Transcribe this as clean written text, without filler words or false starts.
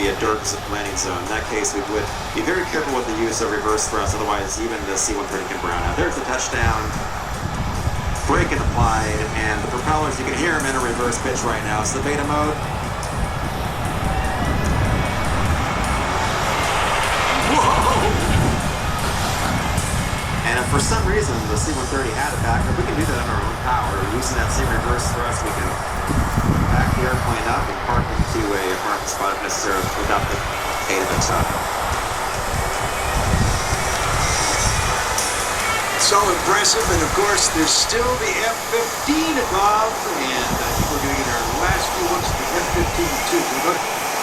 be a dirt landing zone. In that case, we would be very careful with the use of reverse thrust, otherwise even the C-130 can brown out. There's the touchdown. Braking applied, and the propellers, you can hear them in a reverse pitch right now. It's the beta mode. And if for some reason the C-130 had a backup, we can do that on our own power. Using that same reverse thrust, we can back the airplane up and park into a parking spot if necessary without the aid of a tug. So impressive, and of course there's still the F-15 above, and I think we're going to get our last few looks at the F-15 too.